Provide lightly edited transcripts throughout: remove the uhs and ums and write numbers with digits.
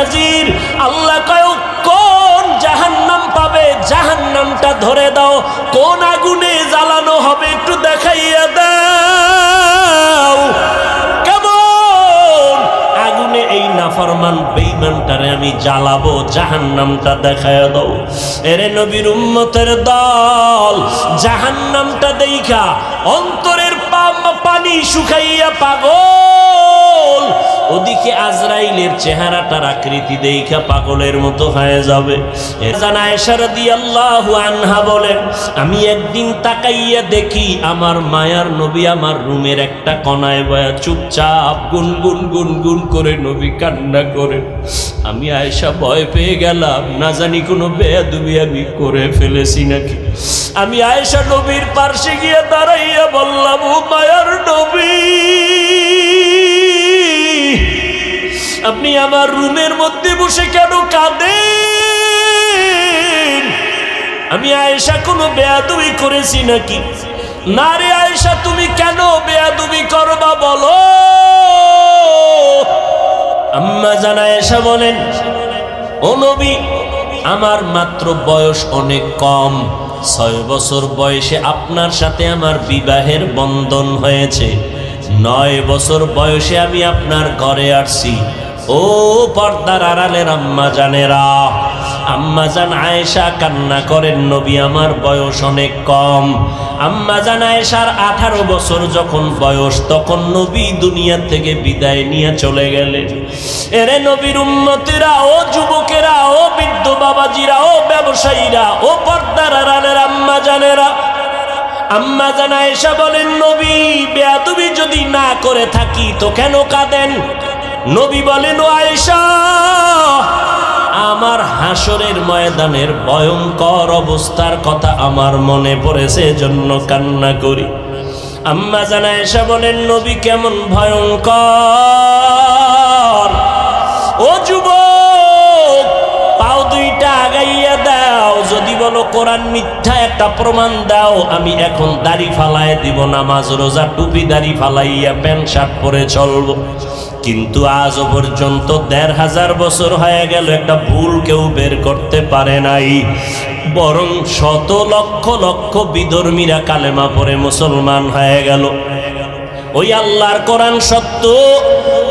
নাজির। আল্লাহ কয় কোন জাহান্নাম পাবে, জাহান্নামটা ধরে দাও, কোন আগুনে জ্বালানো হবে একটু দেখাইয়া দাও। কেমন আগুনে এই নাফরমান বেঈমানটারে আমি জ্বালাবো, জাহান্নামটা দেখাইয়া দাও। এরে নবীর উম্মতের দল, জাহান্নামটা দেইখা অন্তরের পানি শুকাইয়া পাগল, ওদিকে আজরাইলের চেহারাটার আকৃতি দেইখা পাগলের মতো হয়ে যাবে। জানা আয়েশা রাদিয়াল্লাহু আনহা বলেন, আমি একদিন তাকাইয়া দেখি আমার মায়ার নবী আমার রুমের একটা কোণায় বয়া চুপচাপ গুনগুন গুনগুন করে নবী কান্না করে। আমি আয়েশা ভয় পেয়ে গেলাম, না জানি কোনো বেয়াদবি আমি করে ফেলেছি নাকি। আমি আয়েশা নবীর পাশে গিয়ে দাঁড়াইয়া বললাম, ও মায়ার নবী, আপনি আমার রুমের মধ্যে বসে কেন কাঁদেন? আমি আয়েশা কোনো বেয়াদবি করেছি নাকি? না রে আয়েশা, তুমি কেন বেয়াদবি করবা বলো। আম্মা জান আয়েশা বলেন, ও নবী, আমার মাত্র বয়স অনেক কম, 6 বছর বয়সে আপনার সাথে আমার বিবাহের বন্ধন হয়েছে। 9 বছর বয়সে আমি আপনার ঘরে আসছি। ও পর্দার আড়ালের আম্মা জানেরা, আম্মা জান আয়েশা কান্না করেন, নবী আমার বয়স অনেক কম। আম্মা জান আয়েশার 18 বছর যখন বয়স, তখন নবী দুনিয়া থেকে বিদায় নিয়ে চলে গেলেন। এরে নবীর উম্মতিরা, ও যুবকেরা, ও বৃদ্ধ বাবাজিরা, ও ব্যবসায়ীরা, ও পর্দার আড়ালের আম্মা জানেরা, আম্মা জান আয়েশা বলেন, নবী বেয়াদবি যদি না করে থাকি তো কেন কাঁদেন? নবী বলেন, ও আয়েশা, আমার হাসরের ময়দানের ভয়ঙ্কর অবস্থার কথা আমার মনে পড়েছে, এজন্য কান্না করি। আম্মা জান আয়েশা বলেন, নবী কেমন ভয়ঙ্কর? ও যুবক, পাও দুইটা আগাইয়া দাও, যদি বলো কোরআন মিথ্যা একটা প্রমাণ দাও, আমি এখন দাড়ি ফালাই দিব, নামাজ রোজা টুপি দাড়ি ফালাইয়া প্যান্ট শার্ট পরে চলবো। কিন্তু আজও পর্যন্ত 1500 বছর হয়ে গেল, একটা ভুল কেউ বের করতে পারে নাই, বরং শত লক্ষ লক্ষ বিধর্মীরা কালেমা পড়ে মুসলমান হয়ে গেল। ওই আল্লাহর কোরআন সত্য,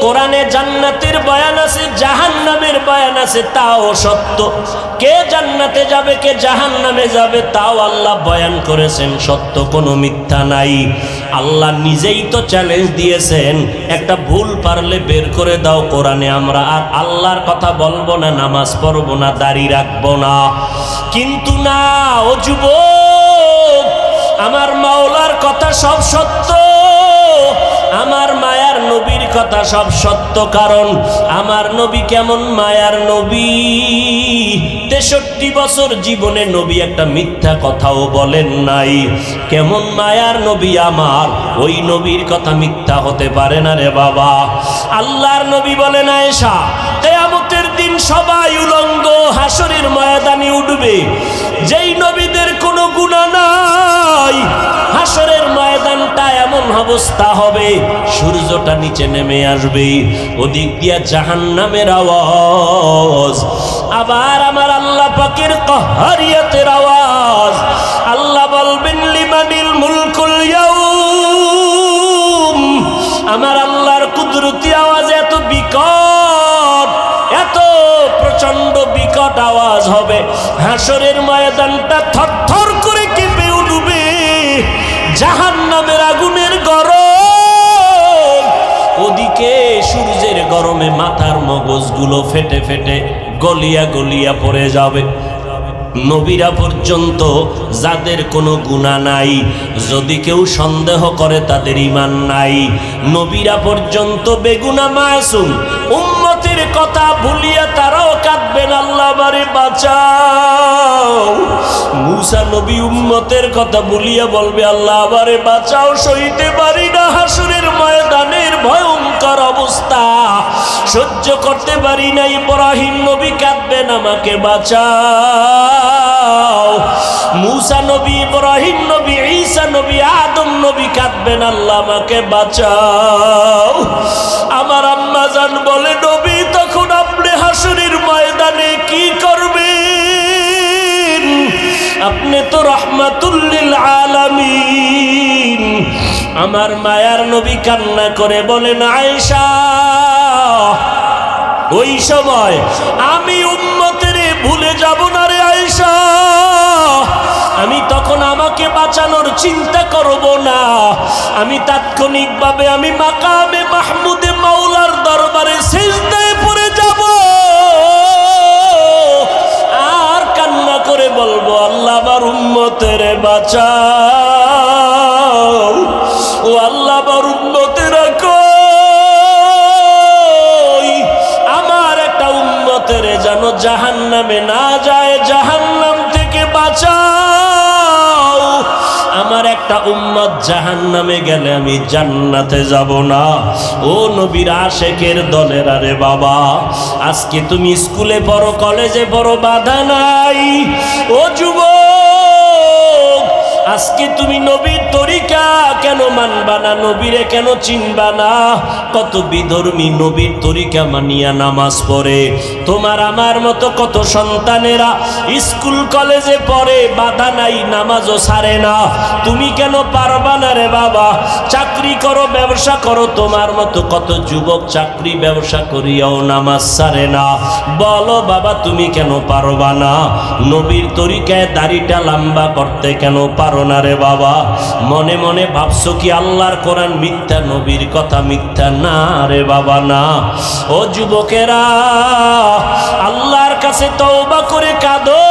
কোরআনে জান্নাতের বয়ান আছে, জাহান্নামের বয়ান আছে, তাও সত্য। কে জান্নাতে যাবে, কে জাহান্নামে যাবে, তাও আল্লাহ বয়ান করেছেন, সত্য, কোনো মিথ্যা নাই। আল্লাহ নিজেই তো চ্যালেঞ্জ দিয়েছেন, একটা ভুল পারলে বের করে দাও কোরআনে, আমরা আর আল্লাহর কথা বলবো না, নামাজ পড়বো না, দাড়ি রাখবো না। কিন্তু না, ও যুবক, আমার মাওলার কথা সব সত্য, আমার মায়ার নবীর কথা সব সত্য। কারণ আমার নবী কেমন মায়ার নবী, 63 বছর জীবনে নবী একটা মিথ্যা কথাও বলেন নাই। কেমন মায়ার নবী আমার, ওই নবীর কথা মিথ্যা হতে পারে না রে বাবা। আল্লাহর নবী বলেন, আয়েশা, কিয়ামতের দিন সবাই উলঙ্গ হাসরের ময়দানে উঠবে, যেই নবীদের কোনো গুনাহ নাই, হাসরের ময়দানটা এমন অবস্থা হবে, সূর্যটা নিচে নেমে আসবে, ওদিক দিয়া জাহান্নামের আওয়াজ, আবার আমার আল্লাহ পাকের কাহারিয়াতের আওয়াজ। আল্লাহ বলবেন, লিমানিল মুলকুল ইয়াউম। আমার আল্লাহর কুদরতি আওয়াজ এত বিকট, এত প্রচন্ড বিকট আওয়াজ হবে, হাসরের ময়দানটা থরথর করে কেঁপে উঠবে, জাহান্নামের আগুনের গরম, ওদিকে সূর্যের গরমে মাথার মগজগুলো ফেটে ফেটে গলিয়া গলিয়া পড়ে যাবে। নবীরা পর্যন্ত যাদের কোনো গুনাহ নাই, যদি কেউ সন্দেহ করে তাদের ঈমান নাই। নবীরা পর্যন্ত বেগুনাহ মাসুম, উম্মতের কথা ভুলিয়া তারাও কাঁদবেন, আল্লাহ আমারে বাঁচাও। মূসা নবী উম্মতের কথা ভুলিয়া বলবে, আল্লাহ আমারে বাঁচাও, সইতে পারি না হাসরের ময়দানের ভয়ঙ্কর অবস্থা, সহ্য করতে পারি না। ইব্রাহিম নবী কাঁদবেন, আমাকে বাঁচাও। মূসা নবী, ইব্রাহিম নবী, ঈসা নবী, আদম নবী কাঁদবেন, আল্লাহ আমাকে বাঁচাও। আমার আম্মা জান বলে, নবী তখন আপনি হাসরের আমার মায়ার নবী কান্না করে বলেন, আয়েশা ওই সময় আমি উম্মতের ভুলে যাব না রে আয়েশা, আমি তখন আমাকে বাঁচানোর চিন্তা করব না, আমি তাৎক্ষণিকভাবে আমি মাকামে মাহমুদে মাওলার দরবারে সিজদায় পড়ে যাব আর কান্না করে বলবো, আল্লাহ আমার উম্মতের বাঁচাও, ও আল্লাহ আমার উম্মতেরা কই, আমার একটা উম্মতের যেন জাহান্নামে না যায়, জাহান্নাম থেকে বাঁচাও, আমার একটা উম্মত জাহান্নামে গেলে আমি জান্নাতে যাব না। ও নবীর আশেকের দলের আরে বাবা, আজকে তুমি স্কুলে পড়ো, কলেজে পড়ো, বাধা নাই। ও যুবক, আজকে তুমি নবীর তরিকা কেন মানবা না, নবীরে কেন চিনবা না? কত বিধর্মী নবীর তরিকা মানিয়া নামাজ পড়ে, তোমার আমার মতো কত সন্তানেরা স্কুল কলেজে পড়ে, বাধা নাই, নামাজও ছাড়ে না। তুমি কেন পারবা না রে বাবা? চাকরি করো, ব্যবসা করো, তোমার মতো কত যুবক চাকরি ব্যবসা করিয়াও নামাজ ছাড়ে না। বলো বাবা, তুমি কেন পারবা না? নবীর তরিকায় দাড়িটা লম্বা করতে কেন পারো না রে বাবা? মনে মনে ভাবছো কি আল্লাহর কোরআন মিথ্যা, নবীর কথা মিথ্যা? না রে বাবা না। ও যুবকেরা, আল্লাহর কাছে তওবা করে কাঁদো,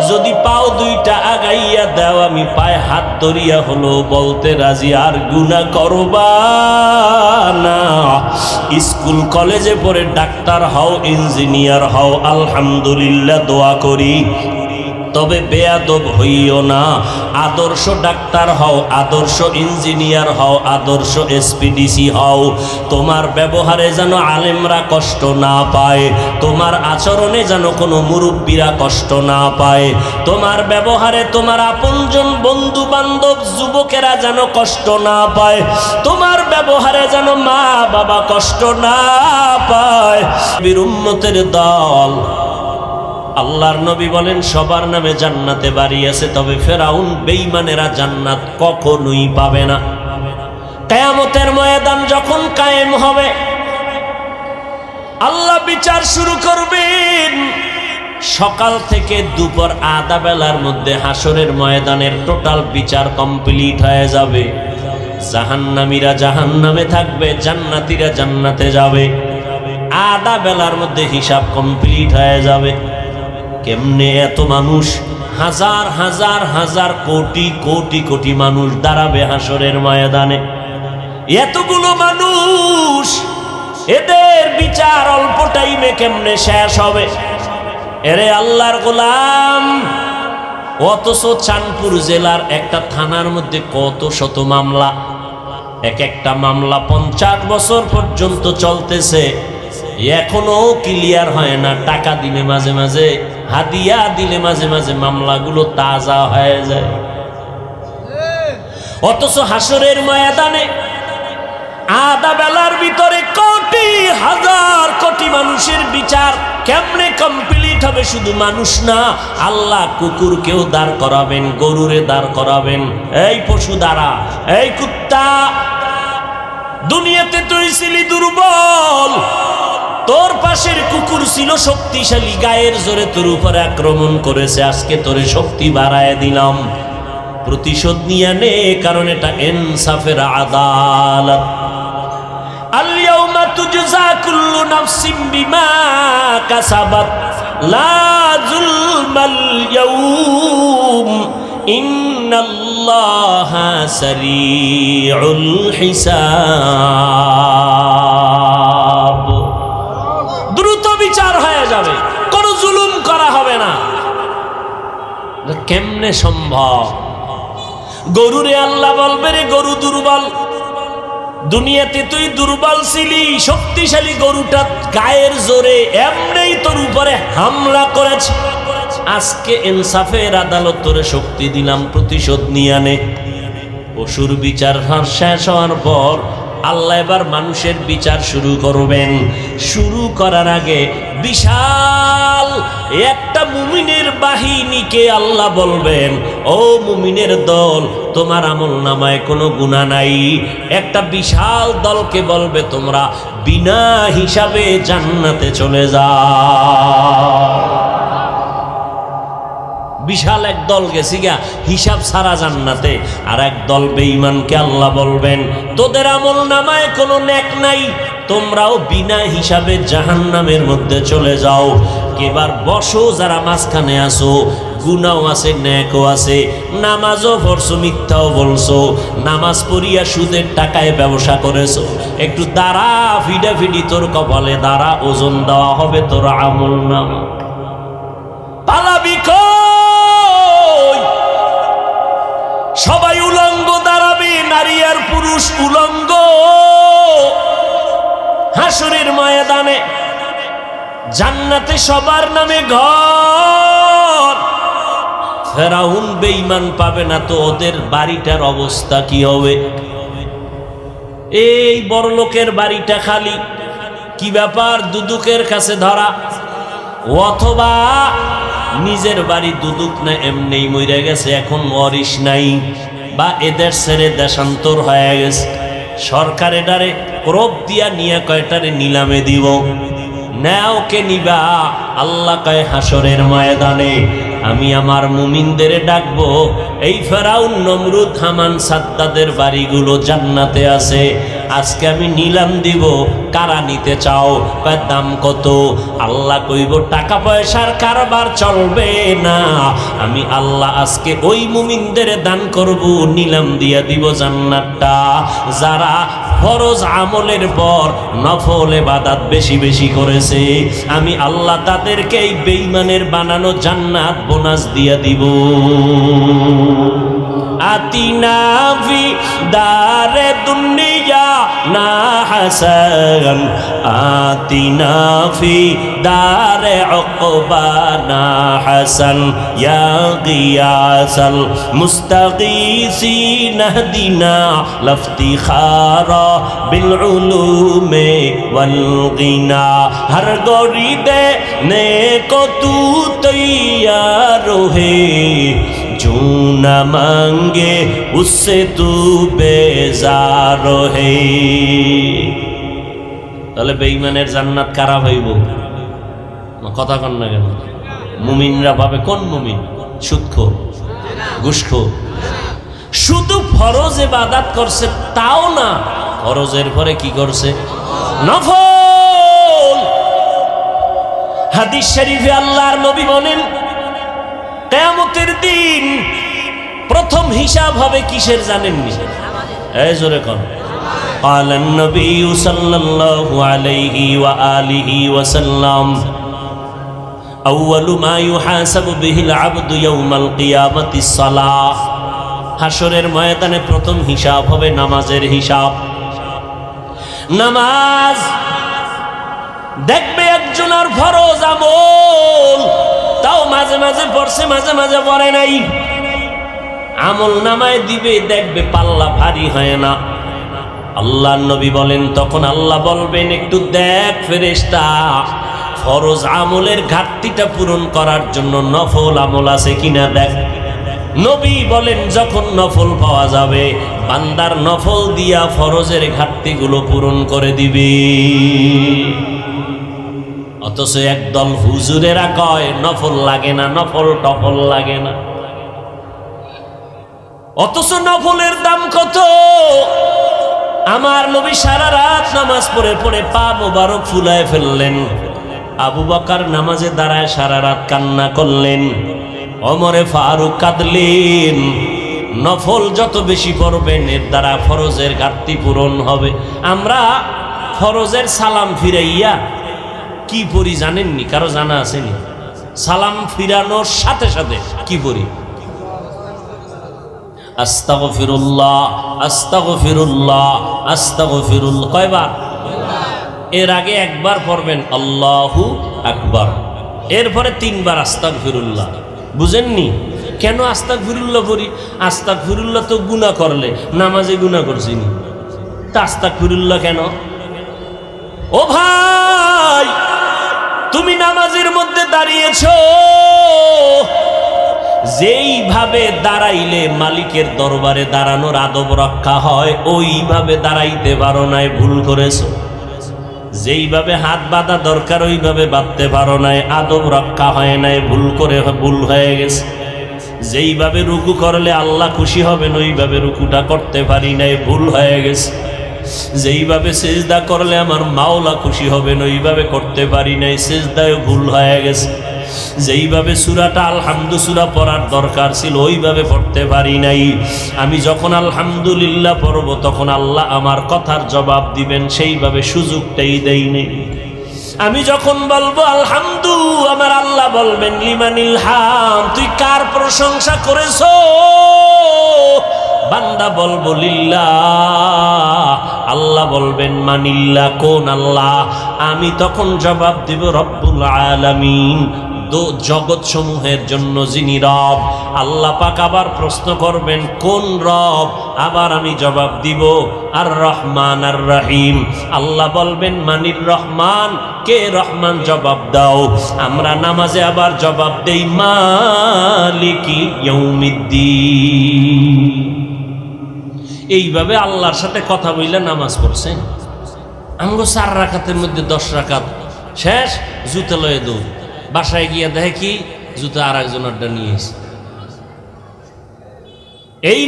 যদি পাও দুইটা আগাইয়া দাও, আমি পায়ে হাত ধরিয়া হলো বলতে রাজি, আর গুনাহ করবা না। স্কুল কলেজে পড়ে ডাক্তার হও, ইঞ্জিনিয়ার হও, আলহামদুলিল্লাহ দোয়া করি, তবে বেয়াদব হইও না। আদর্শ ডাক্তার হও, আদর্শ ইঞ্জিনিয়ার হও, আদর্শ এসপিডিসি হও। তোমার ব্যবহারে যেন আলেমরা কষ্ট না পায়, তোমার আচরণে যেন কোনো মুরব্বীরা কষ্ট না পায়, তোমার ব্যবহারে তোমার আপনজন বন্ধু বান্ধব যুবকেরা যেন কষ্ট না পায়, তোমার ব্যবহারে যেন মা বাবা কষ্ট না পায়। বীর উম্মতের দল, আল্লাহর নবী বলেন সবার নামে জান্নাতে বাড়ি আছে, তবে ফেরাউন বেঈমানেরা জান্নাত কখনোই পাবে না। কিয়ামতের ময়দান যখন কায়েম হবে, আল্লাহ বিচার শুরু করবেন। সকাল থেকে দুপুর আধা বেলার মধ্যে হাসরের ময়দানের টোটাল বিচার কমপ্লিট হয়ে যাবে। জাহান্নামীরা জাহান্নামে থাকবে, জান্নাতীরা জান্নাতে যাবে। আধা বেলার মধ্যে হিসাব কমপ্লিট হয়ে যাবে। কেমনে এত মানুষ, হাজার হাজার হাজার কোটি কোটি কোটি মানুষ দাঁড়াবে হাসরের ময়দানে। এতগুলো মানুষ, এদের বিচার অল্প টাইমে কেমনে শেষ হবে? এরে আল্লাহর গোলাম, অথচ চাঁদপুর জেলার একটা থানার মধ্যে কত শত মামলা, এক একটা মামলা 50 বছর পর্যন্ত চলতেছে, এখনো ক্লিয়ার হয় না। টাকা দিলে মাঝে মাঝে, হাদিয়া দিলে মাঝে মাঝে মামলাগুলো তাজা হয়ে যায়। অথচ হাসরের ময়দানে আধা বেলার ভিতরে কোটি হাজার কোটি মানুষের বিচার কেমনে কমপ্লিট হবে? শুধু মানুষ না, আল্লাহ কুকুরকেও দাঁড় করাবেন, গরুরে দাঁড় করাবেন। এই পশু দাঁড়া, এই কুত্তা, দুনিয়াতে তুই ছিলি দুর্বল, তোর পাশের কুকুর ছিল শক্তিশালী, গায়ের জোরে তোর উপরে আক্রমণ করেছে, আজকে তোরে শক্তি বাড়ায় দিলাম, প্রতিশোধ নিয়ে নে, কারণ এটা ইনসাফের আদালত। আল-ইয়াউমা তুজজা কুল্লু নাফসিন বিমা কাসাবাত লা যুলমাল ইয়াউম ইন্নাল্লাহা সারিউল হিসাব। দ্রুত বিচার হয়ে যাবে, কোনো জুলুম করা হবে না। কেমনে সম্ভব? গরুরে আল্লাহ বলবে, রে গরু দুর্বল, দুনিয়াতে তুই দুর্বল ছিলি, শক্তিশালী গরুটা গায়ের জোরে এমনি তোর উপরে হামলা করেছে, আজকে ইনসাফের আদালত তোরে শক্তি দিলাম, প্রতিশোধ নিয়ে আনে। পশুর বিচার শেষ হওয়ার পর আল্লাহ এবার মানুষের বিচার শুরু করবেন। শুরু করার আগে বিশাল একটা মুমিনের বাহিনীকে আল্লাহ বলবেন, ও মুমিনের দল, তোমার আমল নামায় কোনো গুনাহ নাই। একটা বিশাল দলকে বলবে তোমরা বিনা হিসাবে জান্নাতে চলে যাও। বিশাল এক দল গেছি গা হিসাব ছাড়া জান্নাতে, আর এক দল বেঈমানকে আল্লাহ বলবেন তোদের আমল নামায় কোনো নেক নাই, তোমরাও বিনা হিসাবে জাহান্নামের মধ্যে চলে যাও। এবার বসো যারা মাঝখানে আসো, গুনাও আছে নেকও আছে, নামাজও পড়ছো মিথ্যাও বলছো, নামাজ পড়িয়া সুদের টাকায় ব্যবসা করেছো, একটু দাঁড়া, ফিডাফিডি তোর কপালে দাঁড়া, ওজন দেওয়া হবে তোর আমল নামা। পালাবি কই? সবাই উলঙ্গ দাঁড়াবে, নারী আর পুরুষ উলঙ্গ হাসরের ময়দানে। জান্নাতে সবার নামে ঘর। ফেরাউন বেঈমান পাবে না তো ওদের বাড়িটার অবস্থা কি হবে? এই বড় লোকের বাড়িটা খালি, কি ব্যাপার? দুদুকের কাছে ধরা, অথবা নিজের বাড়ি দুদুক না এমনি মরে গেছে, এখন ওয়ারিশ নাই, বা এদের ছেড়ে দেশান্তর হয়ে গেছে, সরকার এটারে ক্রোপ দিয়া নিয়ে কয়টারে নিলামে দিব। নাও কে নিবা? আল্লাহ কয় হাসরের ময়দানে আমি আমার মুমিনদের ডাকবো, এই ফেরাউন নমরুদ হামান সাদ্দাদের বাড়িগুলো জান্নাতে আছে, আজকে আমি নিলাম দিব, কারা নিতে চাও? কয় দাম কত? আল্লাহ কইব টাকা পয়সার কারবার চলবে না, আমি আল্লাহ আজকে ওই মুমিনদের দান করব, নিলাম দিয়া দিব জান্নাতটা, যারা ফরজ আমলের পর নফল ইবাদত বেশি বেশি করেছে, আমি আল্লাহ তাদেরকে এই বেঈমানের বানানো জান্নাত বোনাস দিয়া দিব। আতিনা ফি দারে দুনিয়া না হাসান, আতিনা ফি দারে উকবা না হাসান, ইয়া গিয়াসাল মুস্তাগীসিন হদিনা লফতিখারা বিল উলুমে ওয়াল গিনা, হর গরিদে নেকো তু তৈয়ার হে, जो न मांगे उससे तू बेजार है। তাহলে বেঈমানের জান্নাত কারা পাইব? কথা কন না কেন? মুমিনরা পাবে। কোন মুমিন? সুদখোর, ঘুষখোর। শুধু ফরজ ইবাদত করছে তাও না, ফরজের পরে কি করছে? নফল। হাদিস শরীফে আল্লাহর নবী বলেন কিয়ামতের দিন প্রথম হিসাব হবে কিসের জানেননি? এই জোরে কোন? قال النبي صلى الله عليه وآله وسلم أول ما يحاسب به العبد يوم القيامة الصلاة। হাসরের ময়দানে প্রথম হিসাব হবে নামাজের হিসাব। নামাজ দেখবে একজনের ফরজ আমল তাও মাঝে মাঝে পড়ছে, মাঝে মাঝে পড়ে নাই, আমল নামায় দিবে, দেখবে পাল্লা ভারী হয় না। আল্লাহ নবী বলেন তখন আল্লাহ বলবেন একটু দেখ ফেরেশতা, ফরজ আমলের ঘাটতিটা পূরণ করার জন্য নফল আমল আছে কিনা দেখ। নবী বলেন যখন নফল পাওয়া যাবে, বান্দার নফল দিয়া ফরজের ঘাটতিগুলো পূরণ করে দিবে। অথচ একদল হুজুরেরা কয় নফল লাগে না, নফল টফল লাগে না, অথচ নফলের দাম কত। আমার নবী সারা রাত নামাজ পড়ে পড়ে পা মোবারক ফুলায় ফেললেন, আবু বকর নামাজে দাঁড়ায় সারা রাত কান্না করলেন, ওমরে ফারুক কাঁদলেন। নফল যত বেশি পড়বেন এর দ্বারা ফরজের ঘাটতি পূরণ হবে। আমরা ফরজের সালাম ফিরাইয়া কি পড়ি জানেননি? কারো জানা আসেনি? সালাম ফিরানোর সাথে সাথে কি পড়ি? আস্তাগফিরুল্লাহ, আস্তাগফিরুল্লাহ, আস্তাগফিরুল্লাহ। কয়বার? এর আগে একবার পড়বেন আল্লাহু আকবার, এরপরে 3 বার আস্তাগফিরুল্লাহ। বুঝেননি কেন আস্তাগফিরুল্লাহ পড়ি? আস্তাগফিরুল্লাহ তো গুনাহ করলে, নামাজে গুনাহ করছিনি, তা আস্তাগফিরুল্লাহ কেন? ও ভাই, তুমি নামাজের মধ্যে দাঁড়িয়েছো, যেইভাবে দাঁড়াইলে মালিকের দরবারে দাঁড়ানোর আদব রক্ষা হয় ওইভাবে দাঁড়াইতে পারো নাই, ভুল করেছো। যেইভাবে হাত বাঁধা দরকার ওইভাবে বাঁধতে পারো নাই, আদব রক্ষা হয় নাই, ভুল হয়ে গেছে। যেইভাবে রুকু করলে আল্লাহ খুশি হবেন ওইভাবে রুকুটা করতে পারি নাই, ভুল হয়ে গেছে। যেইভাবে সেজদা করলে আমার মাওলা খুশি হবেন ওইভাবে করতে পারি নাই, সেজদায় ভুল হয়ে গেছে। যেইভাবে সূরাটা আলহামদু সূরা পড়ার দরকার ছিল ওইভাবে পড়তে পারি নাই। আমি যখন আলহামদুলিল্লাহ পড়ব তখন আল্লাহ আমার কথার জবাব দিবেন, সেইভাবে সুযোগটাই দেয়নি। আমি যখন বলবো আলহামদু, আমার আল্লাহ বলবেন লিমানিল হাম, তুই কার প্রশংসা করেছো? বান্দা বলবো লিল্লাহ, আল্লাহ বলবেন মানিল্লাহ, কোন আল্লাহ? আমি তখন জবাব দিব রব্বুল আলামিন, জগৎ সমূহের জন্য যিনি রব। আল্লাহ পাক আবার প্রশ্ন করবেন কোন রব? আবার আমি জবাব দিব আর রহমান আর রহিম। আল্লাহ বলবেন মানির রহমান, কে রহমান? জবাব দাও। আমরা নামাজে আবার জবাব দেই মালিকি ইয়াউমিদ্দিন। এইভাবে আল্লাহর সাথে কথা বইলে নামাজ পড়ছেন। আমগো 4 রাকাতের মধ্যে 10 রাকাত শেষ, জুতা লয়ে দৌড়। বাসায় গিয়ে দেখে কি জুতা আর একজনেরটা নিয়ে এসে। এই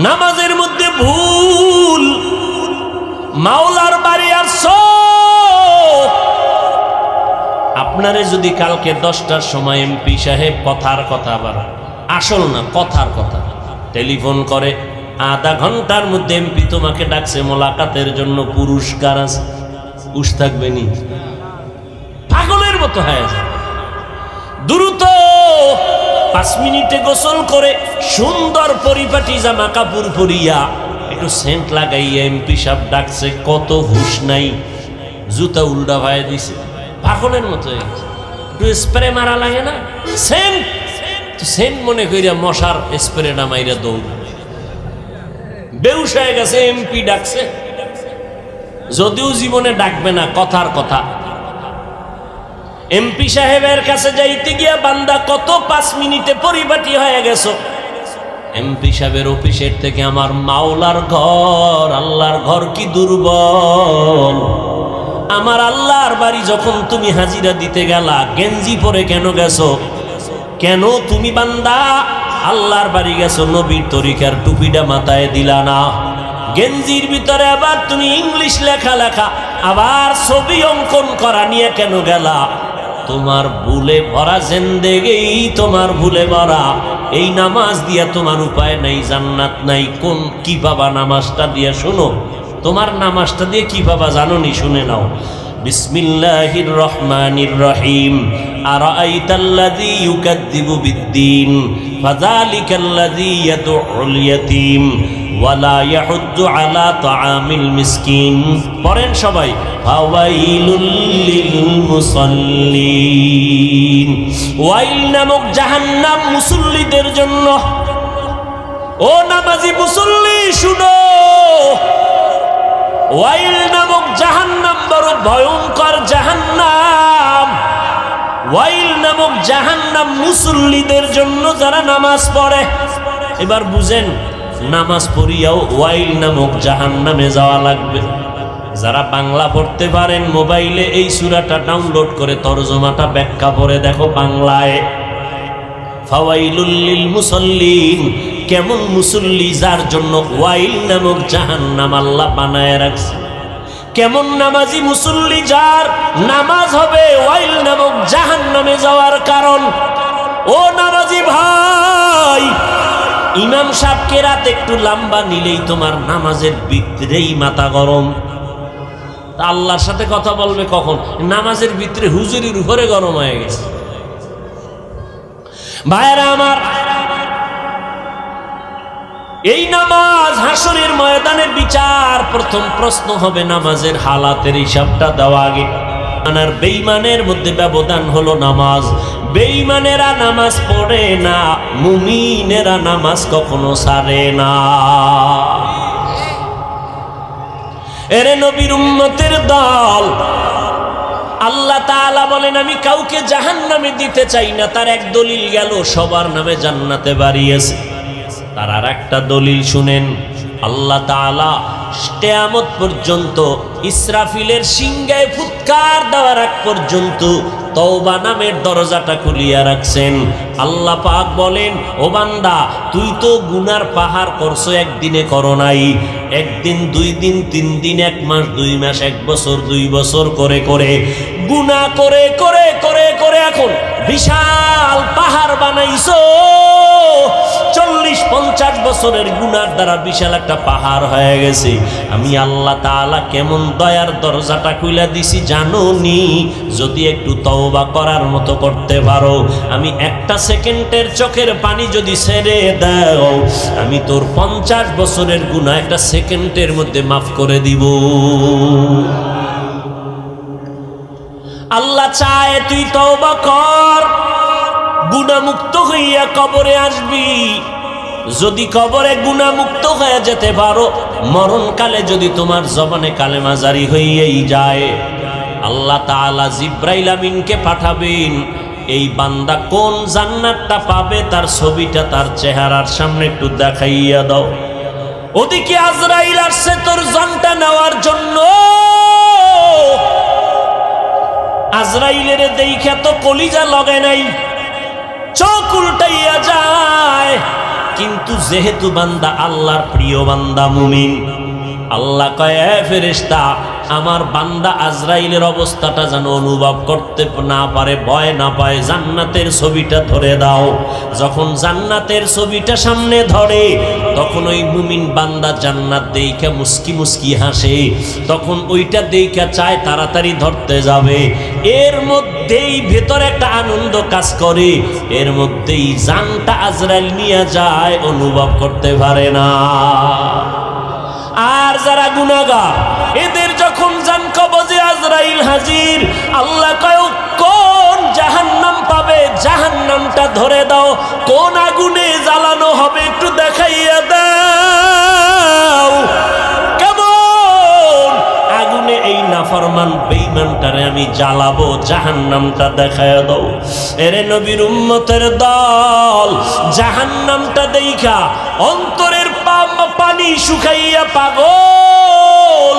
নামাজের মধ্যে ভুল। মাওলার বাড়ি আসছো, আপনারে যদি কালকে 10টার সময় এমপি সাহেব কথার কথা, আবার আসল না কথার কথা, টেলিফোন করে আধা ঘন্টার মধ্যে এমপি তোমাকে ডাকছে মোলাকাতের জন্য, পুরস্কার আছে, উস থাকবে নি? পাগলের মতো হয়ে যায়। দ্রুত 5 মিনিটে গোসল করে সুন্দর পরিপাটি জামা কাপড় পরিয়া একটু সেন্ট লাগাইয়া এমপি সাহেব ডাকছে, কত হুশ নাই, জুতা উল্টা ভাইয়া দিছে, পাগলের মতো হয়ে গেছে। একটু স্প্রে মারা লাগে না? সেন্ট মনে করিয়া মশার স্প্রেটা মাইরা দৌড়, বেউস হয়ে গেছে। এমপি ডাকছে, যদিও জীবনে ডাকবে না, কথার কথা। এমপি সাহেবের কাছে যাইতে গিয়া বান্দা কত 5 মিনিটে পরিপাটি হয়ে গেছো। এমপি সাহেবের অফিসের থেকে আমার মাওলার ঘর, আল্লাহর ঘর কি দুর্বল। আমার আল্লাহর বাড়ি যখন তুমি হাজিরা দিতে গেলা, গেঞ্জি পরে কেন গেছো? কেন তুমি বান্দা আল্লাহর বাড়ি গেছো, নবীর তরিকার টুপিটা মাথায় দিলা না? গেঞ্জির ভিতরে আবার তুমি ইংলিশ লেখা, আবার ছবি অঙ্কন করা নিয়ে কেন গেলা? তোমার ভুলে ভরা জিন্দেগি, তোমার ভুলে ভরা। এই নামাজ দিয়া তোমার উপায় নাই, জান্নাত নাই। কি পাবা নামাজটা দিয়ে? শোনো, তোমার নামাজটা দিয়ে কি পাবা জানো নি? শুনে নাও। বিসমিল্লাহির রহমানির রহিম। আরাআইতাল্লাযী ইউকাযযিবু বিদ্দীন ফাযালিকাল্লাযী ইয়াদউল ইয়াতীম ওয়ালা ইয়াহুদ্দু আলা তাআমিল মিসকিন। পড়েন সবাই। ফাওয়াইলুল লিল মুসাল্লিন। ওয়াইল নামক জাহান্নাম মুসল্লিদের জন্য। ও নামাজি মুসল্লি শুনো, ওয়াইল নামক জাহান্নাম বড় ভয়ঙ্কর জাহান্নাম। ওয়াইল নামক জাহান্নাম মুসল্লিদের জন্য যারা নামাজ পড়ে। এবার বুঝেন, নামাজ পড়িয়াও ওয়াইল নামক জাহান্নামে যাওয়া লাগবে। যারা বাংলা পড়তে পারেন মোবাইলে এই সূরাটা ডাউনলোড করে তরজমাটা ব্যাখ্যা পড়ে দেখো বাংলায়। ফাওয়াইলুল লিল মুসাল্লিন, কেমন মুসল্লি যার জন্য ওয়াইল নামক জাহান্নাম আল্লাহ বানায় রাখছে। কেমন নামাজি মুসল্লি যার নামাজ হবে ওয়াইল নামক জাহান্নামে যাওয়ার কারণ। ও নামাজি ভাই, ইমাম সাহেবকে রাত একটু লম্বা নিলেই তোমার নামাজের ভিতরেই মাথা গরম। তা আল্লাহর সাথে কথা বলবে কখন? নামাজের ভিতরে হুজুরির উপরে গরম হয়ে গেছে। ভাইরা আমার, এই নামাজ হাসরের ময়দানে বিচার। প্রথম প্রশ্ন হবে নামাজের হালাতের হিসাবটা দেওয়া আগে। আর বেঈমানের মধ্যে ব্যবধান হলো নামাজ। বেঈমানেরা নামাজ পড়ে না, মুমিনেরা নামাজ কখনো ছাড়ে না। এরে নবীর উম্মতের দল, আল্লাহ তাআলা বলেন আমি কাউকে জাহান্নামে দিতে চাই না। তার এক দলিল গেল, সবার নামে জান্নাতে বাড়িয়েছে। তার আর একটা দলিল শুনেন, আল্লাহ তাআলা কিয়ামত পর্যন্ত ইসরাফিলের সিংহায় ফুৎকার দেওয়ার আগ পর্যন্ত তওবা নামের দরজাটা খুলিয়া রাখছেন। আল্লাহ পাক বলেন, ও বান্দা, তুই তো গুনার পাহাড় করছো, একদিনে করো নাই, একদিন, 2 দিন, 3 দিন, 1 মাস, 2 মাস, 1 বছর, 2 বছর করে করে গুনাহ করে করে করে করে এখন বিশাল পাহাড় বানাইছো। 40-50 বছরের গুনার দ্বারা বিশাল একটা পাহাড় হয়ে গেছে। আমি আল্লাহ তাআলা কেমন দয়ার দরজাটা খুলে দিছি জানো নি? যদি একটু তওবা করার মতো করতে পারো, আমি 1 সেকেন্ডের চোখের পানি যদি ছেড়ে দাও, আমি তোর 50 বছরের গুনাহ 1 সেকেন্ডের মধ্যে মাফ করে দিব। আল্লাহ চায় তুই তওবা কর, গুনাহমুক্ত হইয়া কবরে আসবি। যদি কবরে গুনাহমুক্ত হয়ে যেতে পারো, মরণকালে যদি তোমার জবানে কালেমা জারি হইয়াই যায়, আল্লাহ তাআলা জিব্রাইল আমিনকে পাঠাবেন। এই বান্দা কোন জান্নাতটা পাবে তার ছবিটা তার চেহারার সামনে একটু দেখাইয়া দাও। ওদিকে আজরাইল আসছে তোর জানটা নেওয়ার জন্য। আজরাইলের দেইখা তো কলিজা লগে নাই, চোখ উল্টাইয়া যায়। কিন্তু যেহেতু বান্দা আল্লাহর প্রিয় বান্দা মুমিন, আল্লাহ কয়, এ ফেরেশতা, আমার বান্দা আজরাইলের অবস্থাটা যেন অনুভব করতে না পারে, ভয় না পায়, জান্নাতের ছবিটা ধরে দাও। যখন জান্নাতের ছবিটা সামনে ধরে, তখন ওই মুমিন বান্দা জান্নাত দেইখা মুস্কি মুস্কি হাসে। তখন ওইটা দেইখা চায় তাড়াতাড়ি ধরতে যাবে, এর মধ্যেই ভেতরে একটা আনন্দ কাজ করে, এর মধ্যেই জানটা আজরাইল নিয়ে যায়, অনুভব করতে পারে না। আর যারা গুনাহগার, এদের যখন জান কবজে আজরাইল হাজির, আল্লাহ কয় কোন জাহান্নাম পাবে, জাহান্নামটা ধরে দাও। কোন আগুনে জ্বালানো হবে একটু দেখাইয়া দাও। কেমন আগুনে এই নাফরমান বেঈমানটারে আমি জ্বালাবো, জাহান্নামটা দেখাইয়া দাও। এরে নবীর উম্মতের দল, জাহান্নামটা দেইখা অন্তরের পানি শুকাইয়া পাগল।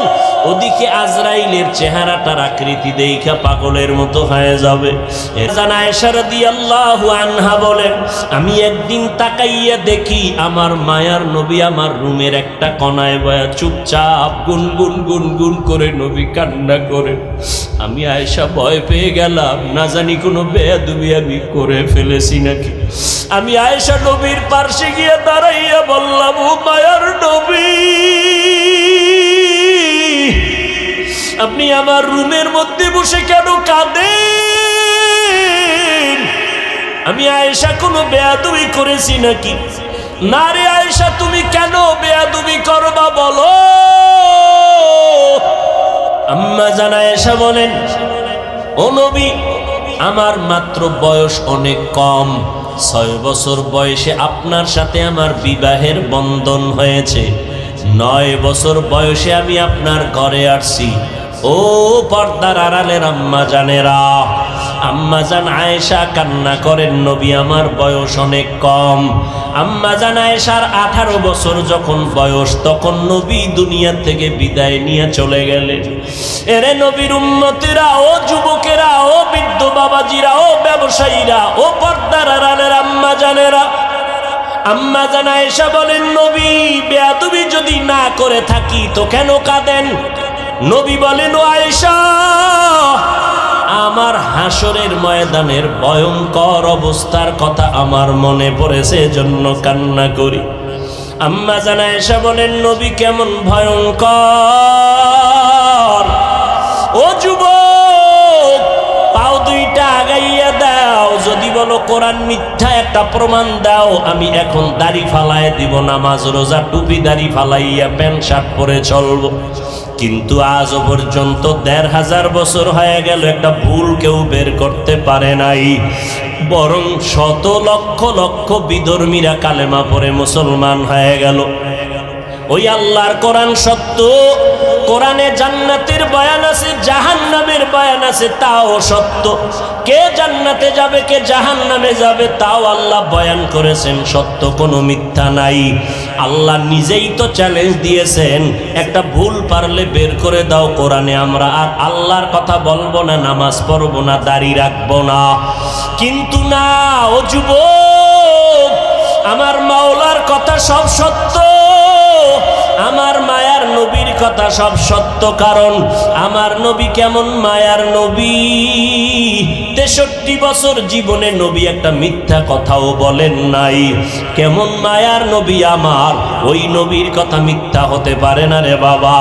ওদিকে আজরাইলের চেহারাটার আকৃতি দেইখা পাগলের মতো হয়ে যাবে। জানা আয়েশা রাদিয়াল্লাহু আনহা বলেন, আমি একদিন তাকাইয়া দেখি আমার মায়ার নবী আমার রুমের একটা কোণায় বয়া চুপচাপ গুনগুন গুনগুন করে নবী কান্না করে। আমি আয়েশা ভয় পেয়ে গেলাম, না জানি কোনো বেয়াদবি আমি করে ফেলেছি নাকি। আমি আয়েশা নবীর পাশে গিয়ে দাঁড়াইয়া বললাম, ও মায়ার নবী, আপনি আমার রুমের মধ্যে বসে কেন কাঁদেন? আমি আয়েশা কোনো বেয়াদবি করেছি নাকি? না রে আয়েশা, তুমি কেন বেয়াদবি করবা বলো? আম্মা জান আয়েশা বলেন, ও নবী, আমার মাত্র বয়স অনেক কম, 6 বছর বয়সে আপনার সাথে আমার বিবাহের বন্ধন হয়েছে। 9 বছর বয়সে আমি আপনার ঘরে আসছি। ও পর্দার আড়ালের আম্মা জানেরা, আম্মা জান আয়েশা কান্না করেন, নবী আমার বয়স অনেক কম। আম্মা জান আয়েশার 18 বছর যখন বয়স, তখন নবী দুনিয়া থেকে বিদায় নিয়ে চলে গেলেন। এরে নবীর উম্মতিরা, ও যুবকেরা, ও বৃদ্ধ বাবাজিরা, ও ব্যবসায়ীরা, ও পর্দার আড়ালের আম্মা জানেরা, আম্মা জান আয়েশা বলেন, নবী বেয়াদবি যদি না করে থাকি তো কেন কাঁদেন? নবী বলেন, ও আয়েশা, আমার হাসরের ময়দানের ভয়ঙ্কর অবস্থার কথা আমার মনে পড়েছে, জন্য কান্না করি। আম্মা জান আয়েশা বলেন, নবী কেমন ভয়ঙ্কর? ও যুবক, পাও 2টা আগাইয়া দাও, যদি বলো কোরআন মিথ্যা একটা প্রমাণ দাও, আমি এখন দাড়ি ফালায় দিব, নামাজ রোজা টুপি দাড়ি ফালাইয়া প্যান্ট শার্ট পরে চলবো। কিন্তু আজও পর্যন্ত 1500 বছর হয়ে গেল, একটা ভুল কেউ বের করতে পারে নাই। বরং শত লক্ষ লক্ষ বিধর্মীরা কালেমা পড়ে মুসলমান হয়ে গেল। ওই আল্লাহর কোরআন সত্য, কোরআনে জান্নাতের বয়ান আছে, জাহান্নামের বয়ান আছে, তাও সত্য। কে জান্নাতে যাবে কে জাহান্নামে যাবে তাও আল্লাহ বয়ান করেছেন, সত্য, কোনো মিথ্যা নাই। আল্লাহ নিজেই তো চ্যালেঞ্জ দিয়েছেন, একটা ভুল পারলে বের করে দাও কোরআনে, আমরা আর আল্লাহর কথা বলবো না, নামাজ পড়বো না, দাড়ি রাখবো না। কিন্তু না, ও যুবক, আমার মাওলার কথা সব সত্য, আমার মায়ার নবীর কথা সব সত্য। কারণ আমার নবী কেমন মায়ার নবী, 63 বছর জীবনে নবী একটা মিথ্যা কথাও বলেন নাই। কেমন মায়ার নবী আমার, ওই নবীর কথা মিথ্যা হতে পারে না রে বাবা।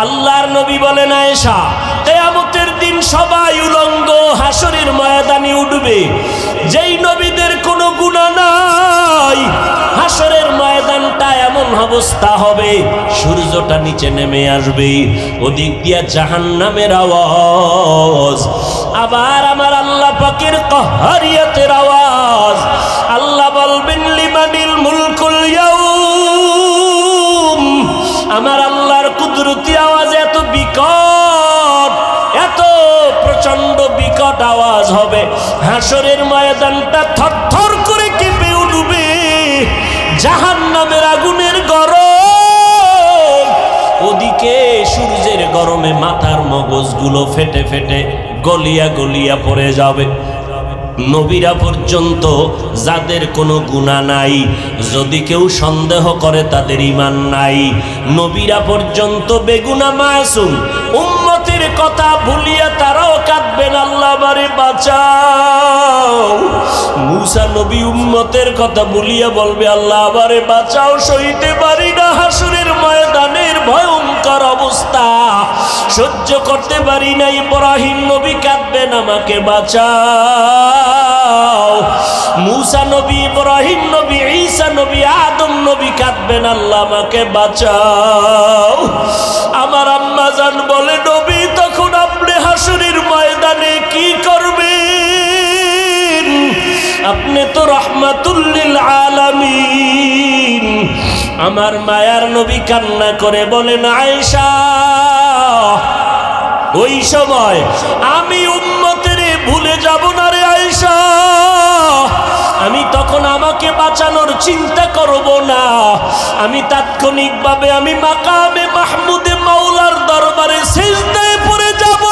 আল্লাহর নবী বলেন, আয়েশা, কিয়ামতের দিন সবাই উলঙ্গ হাসরের ময়দানে উঠবে, যেই নবীদের কোনো গুনাহ নাই, হাসরের ময়দানটা এমন অবস্থা হবে, সূর্যটা নিচে নেমে আসবে, ওদিক দিয়া জাহান্নামের আওয়াজ, আবার আমার আল্লাহ পাকের কাহারিয়াতের আওয়াজ। আল্লাহ বলবেন, লিমানিল মুলকুল ইয়াউম। আমার আল্লাহর কুদরতি আওয়াজ এত বিকট, এত প্রচন্ড বিকট আওয়াজ হবে, হাসরের ময়দানটা থরথর করে কেঁপে উঠবে, জাহান্নামের আগুনের গরম, ওদিকে সূর্যের গরমে মাথার মগজগুলো ফেটে ফেটে গলিয়া গলিয়া পড়ে যাবে। নবীরা পর্যন্ত যাদের কোনো গুনাহ নাই, যদি কেউ সন্দেহ করে তাদের ঈমান নাই। নবীরা পর্যন্ত বেগুনাহ মাসুম, উম্মতের কথা ভুলিয়া তারাও কাঁদবেন, আল্লাহ আমারে বাঁচাও। মূসা নবী উম্মতের কথা ভুলিয়া বলবে, আল্লাহ আমারে বাঁচাও, সইতে পারি না হাসরের ময়দানের ভয়ঙ্কর অবস্থা, সহ্য করতে পারি না। ইব্রাহিম নবী কাঁদবেন, আমাকে বাঁচাও। মূসা নবী, ইব্রাহিম নবী, ঈসা নবী, আদম নবী কাঁদবেন, আল্লাহ আমাকে বাঁচাও। আমার আম্মা জান বলে, নবী তখন আপনি হাসরের ময়দানে কি করবেন? আপনি তো রাহমাতুল লিল আলামিন। আমার মায়ার নবী কান্না করে বলেন, আয়েশা, ওই সময় আমি উম্মতের ভুলে যাব না রে আয়েশা, আমি তখন আমাকে বাঁচানোর চিন্তা করব না, আমি তাৎক্ষণিকভাবে আমি মাকামে মাহমুদে মাওলার দরবারে সিজদায় পড়ে যাব,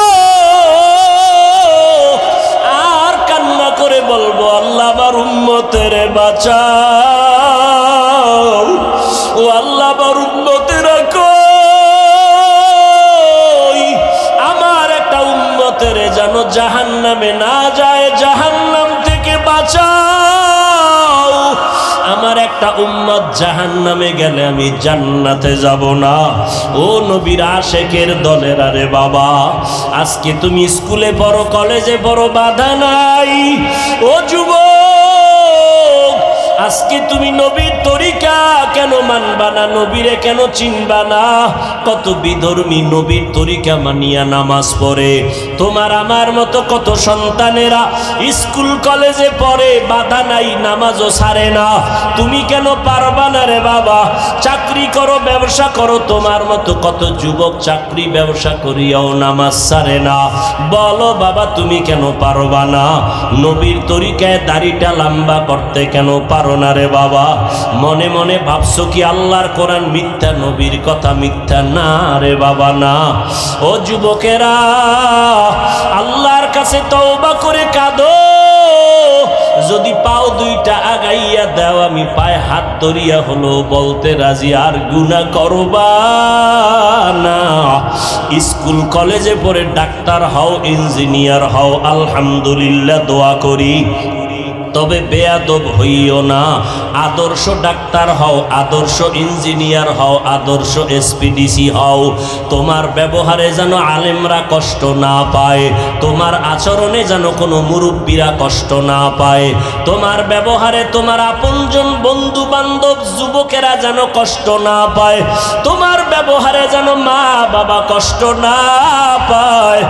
আর কান্না করে বলবো, আল্লাহ আমার উম্মতের বাঁচাও, ও আল্লাহ আমার উম্মতেরা কই, আমার একটা উম্মতের যেন জাহান্নামে না যায়, জাহান্নাম থেকে বাঁচাও। আমার একটা উম্মত জাহান্নামে গেলে আমি জান্নাতে যাব না। ও নবীর আশেকের দলের, আরে বাবা, আজকে তুমি স্কুলে পড়ো, কলেজে পড়ো, বাধা নাই। ও যুবক, আজকে তুমি নবীর তরিকা কেন মানবা না, নবীরে কেন চিনবা না? কত বিধর্মী নবীর তরিকা মানিয়া নামাজ পড়ে। তোমার আমার মতো কত সন্তানেরা স্কুল কলেজে পড়ে, বাধা নাই, নামাজও ছাড়ে না। তুমি কেন পারবা না রে বাবা? চাকরি করো, ব্যবসা করো, তোমার মতো কত যুবক চাকরি ব্যবসা করিয়াও নামাজ ছাড়ে না। বলো বাবা, তুমি কেন পারবা না? নবীর তরিকায় দাড়িটা লম্বা করতে কেন পারো না রে বাবা? মনে মনে ভাবছো কি আল্লাহর কোরআন মিথ্যা, নবীর কথা মিথ্যা? না রে বাবা, না। ও যুবকেরা, আল্লাহর কাছে তওবা করে কাঁদো। যদি পাও দুইটা আগাইয়া দাও, আমি পায়ে হাত ধরিয়া হলো বলতে রাজি, আর গুনাহ করবা না। স্কুল কলেজে পড়ে ডাক্তার হও, ইঞ্জিনিয়ার হও, আলহামদুলিল্লাহ, দোয়া করি। তবে বেয়াদব হইও না। আদর্শ ডাক্তার হও, আদর্শ ইঞ্জিনিয়ার হও, আদর্শ এসপিডিসি হও। তোমার ব্যবহারে যেন আলেমরা কষ্ট না পায়, তোমার আচরণে যেন কোনো মুরব্বীরা কষ্ট না পায়, তোমার ব্যবহারে তোমার আপনজন বন্ধু বান্ধব যুবকেরা যেন কষ্ট না পায়, তোমার ব্যবহারে যেন মা বাবা কষ্ট না পায়।